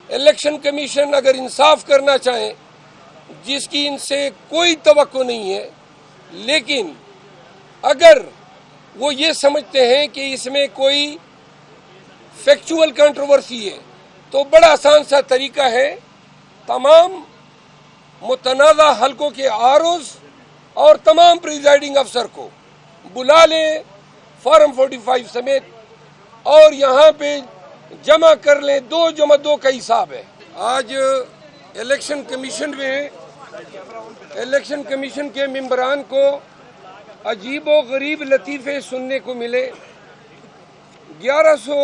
Election commission اگر انصاف کرنا چاہیں، جس کی ان سے کوئی توقع نہیں ہے، لیکن اگر وہ یہ سمجھتے ہیں کہ اس میں کوئی فیکچول کنٹروورسی ہے تو بڑا آسان سا طریقہ ہے، تمام متنازع حلقوں کے آرز اور تمام پریزائڈنگ افسر کو بلا لیں فارم 45 سمیت اور یہاں پہ جمع کر لیں، 2+2 کا حساب ہے۔ آج الیکشن کمیشن کے ممبران کو عجیب و غریب لطیفے سننے کو ملے۔ 1100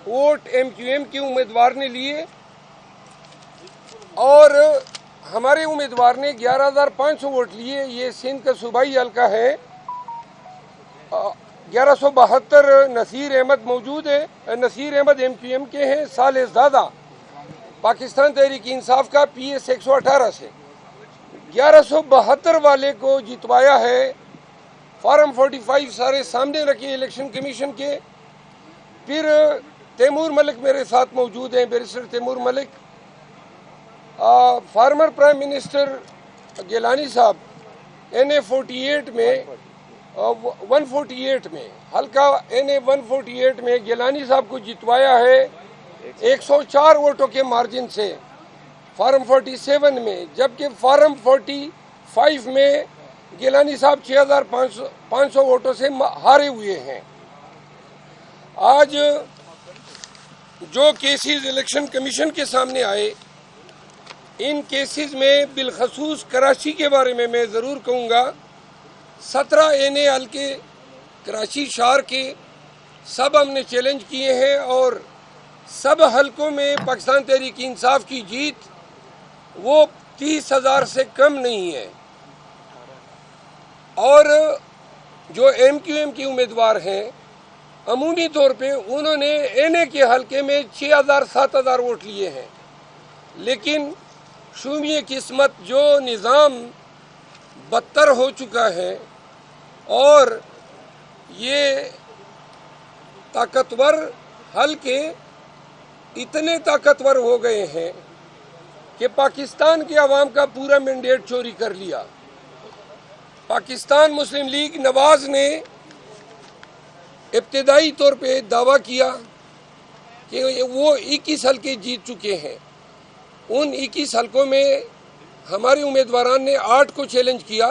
ووٹ ایم کیو ایم کے امیدوار نے لیے اور ہمارے امیدوار نے 11,500 ووٹ لیے۔ یہ سندھ کا صوبائی حلقہ ہے۔ 1172 نصیر احمد موجود ہے، نصیر احمد ایم کیو ایم کے ہیں، صالح زادہ پاکستان تحریک انصاف کا پی ایس 118 سے 1172 والے کو جتوایا ہے۔ فارم 45 سارے سامنے رکھے الیکشن کمیشن کے۔ پھر تیمور ملک میرے ساتھ موجود ہیں، بیرسٹر تیمور ملک، فارمر پرائم منسٹر گیلانی صاحب NA 48 میں 148 میں حلقہ NA 148 میں گیلانی صاحب کو جتوایا ہے 104 ووٹوں کے مارجن سے فارم 47 میں، جبکہ فارم 45 میں گیلانی صاحب 6,500 ووٹوں سے ہارے ہوئے ہیں۔ آج جو کیسز الیکشن کمیشن کے سامنے آئے، ان کیسز میں بالخصوص کراچی کے بارے میں ضرور کہوں گا۔ 17 NA حلقے کراچی شہر کے سب ہم نے چیلنج کیے ہیں اور سب حلقوں میں پاکستان تحریک انصاف کی جیت وہ 30,000 سے کم نہیں ہے۔ اور جو ایم کیو ایم کے امیدوار ہیں، عمومی طور پہ انہوں نے NA کے حلقے میں 6,000-7,000 ووٹ لیے ہیں، لیکن شومی قسمت جو نظام بدتر ہو چکا ہے اور یہ طاقتور حلقے اتنے طاقتور ہو گئے ہیں کہ پاکستان کے عوام کا پورا مینڈیٹ چوری کر لیا۔ پاکستان مسلم لیگ نواز نے ابتدائی طور پہ دعویٰ کیا کہ وہ 21 حلقے جیت چکے ہیں۔ ان 21 حلقوں میں ہمارے امیدواران نے 8 کو چیلنج کیا۔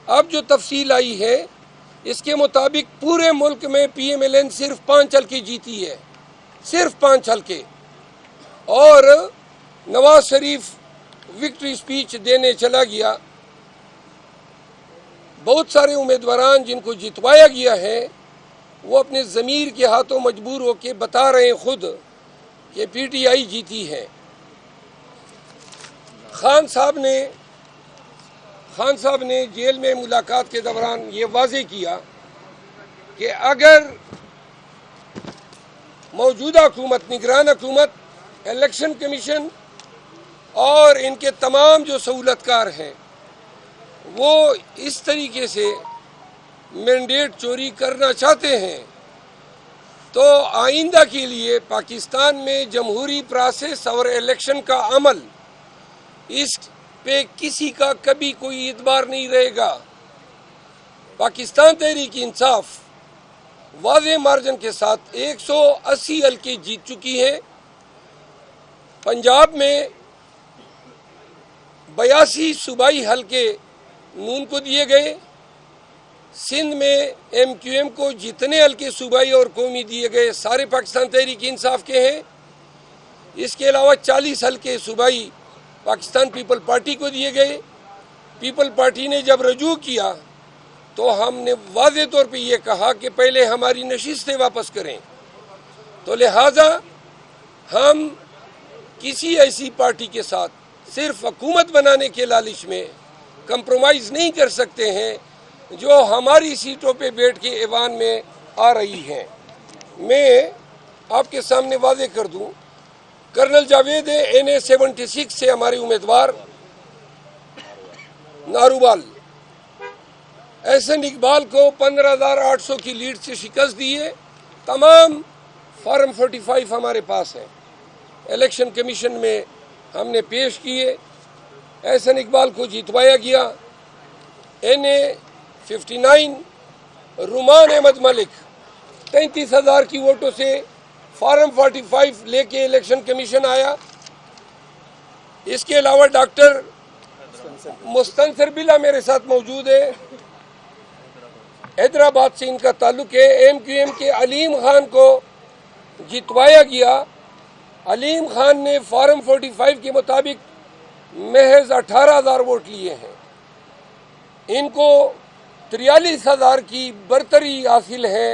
اب جو تفصیل آئی ہے اس کے مطابق پورے ملک میں PMLN صرف 5 حلقے جیتی ہے، صرف 5 حلقے، اور نواز شریف وکٹری سپیچ دینے چلا گیا۔ بہت سارے امیدواران جن کو جتوایا گیا ہے وہ اپنے ضمیر کے ہاتھوں مجبور ہو کے بتا رہے ہیں خود کہ PTI جیتی ہے۔ خان صاحب نے جیل میں ملاقات کے دوران یہ واضح کیا کہ اگر موجودہ حکومت، نگران حکومت، الیکشن کمیشن اور ان کے تمام جو سہولت کار ہیں وہ اس طریقے سے مینڈیٹ چوری کرنا چاہتے ہیں تو آئندہ کے لیے پاکستان میں جمہوری پروسیس اور الیکشن کا عمل، اس پہ کسی کا کبھی کوئی اعتبار نہیں رہے گا۔ پاکستان تحریک انصاف واضح مارجن کے ساتھ 180 حلقے جیت چکی ہے۔ پنجاب میں 82 صوبائی حلقے نون کو دیے گئے۔ سندھ میں ایم کیو ایم کو جتنے حلقے صوبائی اور قومی دیے گئے سارے پاکستان تحریک انصاف کے ہیں۔ اس کے علاوہ 40 حلقے صوبائی پاکستان پیپل پارٹی کو دیے گئے۔ پیپل پارٹی نے جب رجوع کیا تو ہم نے واضح طور پہ یہ کہا کہ پہلے ہماری نشستیں واپس کریں، تو لہٰذا ہم کسی ایسی پارٹی کے ساتھ صرف حکومت بنانے کے لالچ میں کمپرومائز نہیں کر سکتے ہیں جو ہماری سیٹوں پہ بیٹھ کے ایوان میں آ رہی ہیں۔ میں آپ کے سامنے واضح کر دوں، کرنل جاوید NA 76 سے ہمارے امیدوار ناروبال احسن اقبال کو 15,800 کی لیڈ سے شکست دی ہے۔ تمام فارم 45 ہمارے پاس ہیں۔ الیکشن کمیشن میں ہم نے پیش کیے. احسن اقبال کو جتوایا گیا. NA 59 رومان احمد ملک 33,000 کی ووٹوں سے فارم 45 لے کے الیکشن کمیشن آیا. اس کے علاوہ ڈاکٹر مستنصر بلا میرے ساتھ موجود ہے. حیدرآباد سے ان کا تعلق ہے. MQM کے علیم خان کو جتوایا گیا. علیم خان نے فارم 45 کے مطابق محض 18,000 ووٹ لیے ہیں. ان کو 43,000 کی برتری حاصل ہے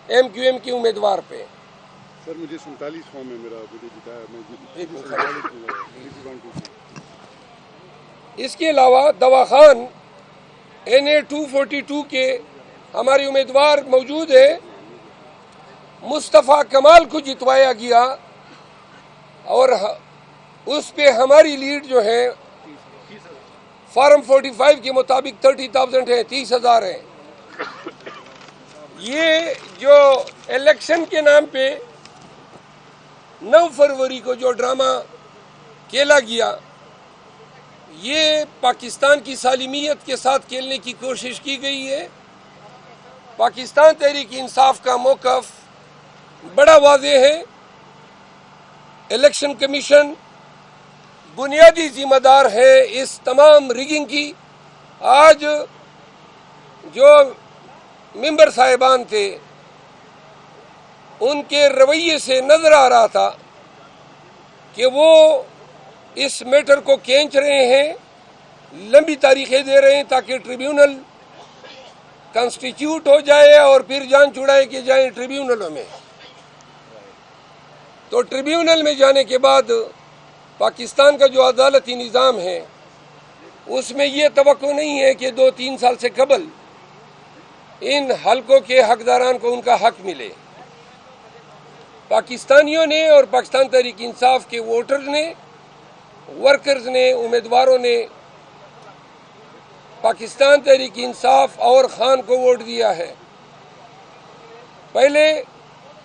MQM کے امیدوار پہ. سر مجھے 47 فارم ہے میرا مجھے جتایا اس کے علاوہ دواخان NA 242 کے ہمارے امیدوار موجود ہے. مصطفیٰ کمال کو جتوایا گیا اور اس پہ ہماری لیڈ جو ہے فارم 45 کے مطابق 30,000 ہے, 30,000 ہے. یہ جو الیکشن کے نام پہ 9 فروری کو جو ڈرامہ کھیلا گیا, یہ پاکستان کی سالمیت کے ساتھ کھیلنے کی کوشش کی گئی ہے. پاکستان تحریک انصاف کا موقف بڑا واضح ہے. الیکشن کمیشن بنیادی ذمہ دار ہے اس تمام ریگنگ کی. آج جو ممبر صاحبان تھے ان کے رویے سے نظر آ رہا تھا کہ وہ اس میٹر کو کھینچ رہے ہیں, لمبی تاریخیں دے رہے ہیں تاکہ ٹریبیونل کنسٹیٹیوٹ ہو جائے اور پھر جان چھڑائے کہ جائیں ٹریبیونلوں میں. تو ٹریبیونل میں جانے کے بعد پاکستان کا جو عدالتی نظام ہے اس میں یہ توقع نہیں ہے کہ 2-3 سال سے قبل ان حلقوں کے حقداران کو ان کا حق ملے. پاکستانیوں نے اور پاکستان تحریک انصاف کے ووٹرز نے, ورکرز نے, امیدواروں نے پاکستان تحریک انصاف اور خان کو ووٹ دیا ہے. پہلے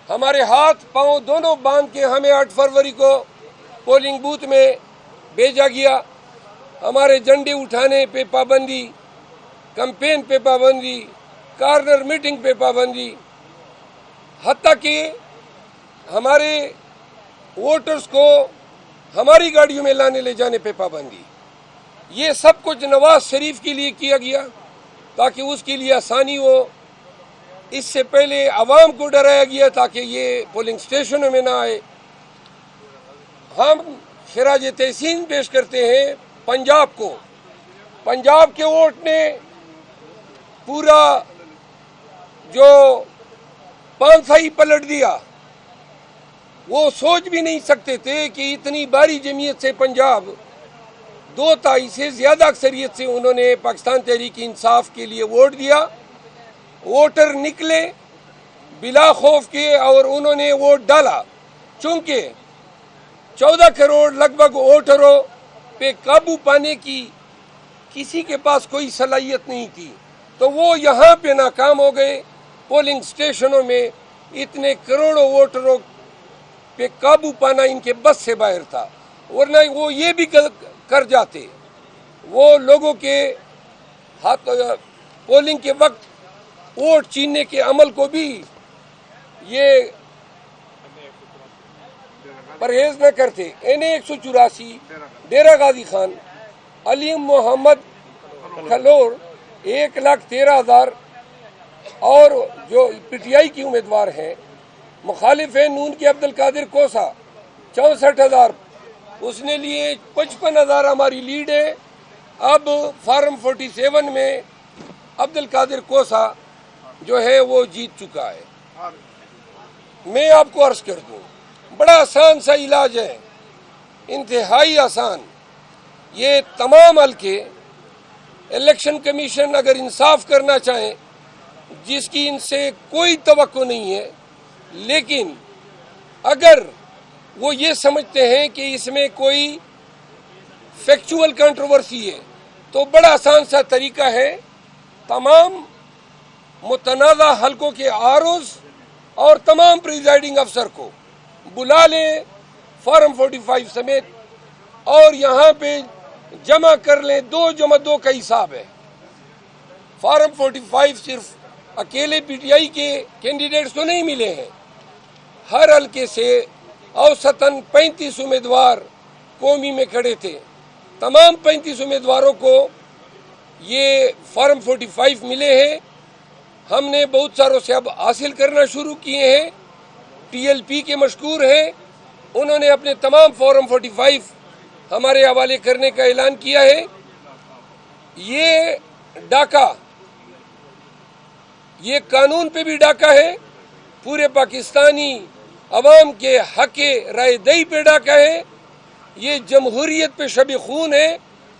ہمارے ہاتھ پاؤں دونوں باندھ کے ہمیں 8 فروری کو پولنگ بوتھ میں بھیجا گیا. ہمارے جھنڈے اٹھانے پہ پابندی, کمپین پہ پابندی, کارنر میٹنگ پہ پابندی, حتیٰ کہ ہمارے ووٹرز کو ہماری گاڑیوں میں لانے لے جانے پہ پابندی. یہ سب کچھ نواز شریف کے لیے کیا گیا تاکہ اس کے لیے آسانی ہو. اس سے پہلے عوام کو ڈرایا گیا تاکہ یہ پولنگ اسٹیشنوں میں نہ آئے. ہم خراج تحسین پیش کرتے ہیں پنجاب کو. پنجاب کے ووٹ نے پورا جو پانسا ہی پلٹ دیا. وہ سوچ بھی نہیں سکتے تھے کہ اتنی باری جمعیت سے پنجاب 2/3 سے زیادہ اکثریت سے انہوں نے پاکستان تحریک انصاف کے لیے ووٹ دیا. ووٹر نکلے بلا خوف کے اور انہوں نے ووٹ ڈالا. چونکہ 14 کروڑ لگ بھگ ووٹروں پہ قابو پانے کی کسی کے پاس کوئی صلاحیت نہیں تھی, تو وہ یہاں پہ ناکام ہو گئے. پولنگ اسٹیشنوں میں اتنے کروڑوں ووٹروں پہ قابو پانا ان کے بس سے باہر تھا, ورنہ وہ یہ بھی کر جاتے. وہ لوگوں کے ہاتھ پولنگ کے وقت ووٹ چھیننے کے عمل کو بھی یہ پرہیز نہ کرتے. NA 184 ڈیرہ غازی خان, علیم محمد کھلور 1,13,000 اور جو PTI کی امیدوار ہیں. مخالف ہیں نون کے عبدالقادر کوسا 64,000, اس نے لیے 55,000 ہماری لیڈ ہے. اب فارم 47 میں عبدالقادر کوسا جو ہے وہ جیت چکا ہے. میں آپ کو عرض کر دوں, بڑا آسان سا علاج ہے, انتہائی آسان. یہ تمام حلقے الیکشن کمیشن اگر انصاف کرنا چاہیں, جس کی ان سے کوئی توقع نہیں ہے, لیکن اگر وہ یہ سمجھتے ہیں کہ اس میں کوئی فیکچول کنٹروورسی ہے, تو بڑا آسان سا طریقہ ہے. تمام متنازع حلقوں کے ROs اور تمام پریزائڈنگ افسر کو بلا لیں, فارم 45 سمیت، اور یہاں پہ جمع کر لیں 2 جمع 2 کا حساب ہے۔ فارم 45 صرف اکیلے پی ٹی آئی کے کینڈیڈیٹس کو نہیں ملے ہیں، ہر حلقے سے اوسطاً 35 امیدوار قومی میں کھڑے تھے۔ تمام 35 امیدواروں کو یہ فارم 45 ملے ہیں۔ ہم نے بہت ساروں سے اب حاصل کرنا شروع کیے ہیں۔ ٹی ایل پی کے مشکور ہیں، انہوں نے اپنے تمام فارم 45 ہمارے حوالے کرنے کا اعلان کیا ہے۔ یہ ڈاکہ، یہ قانون پہ بھی ڈاکہ ہے، پورے پاکستانی عوام کے حق رائے دہی پہ ڈاکہ ہے، یہ جمہوریت پہ شب خون ہے۔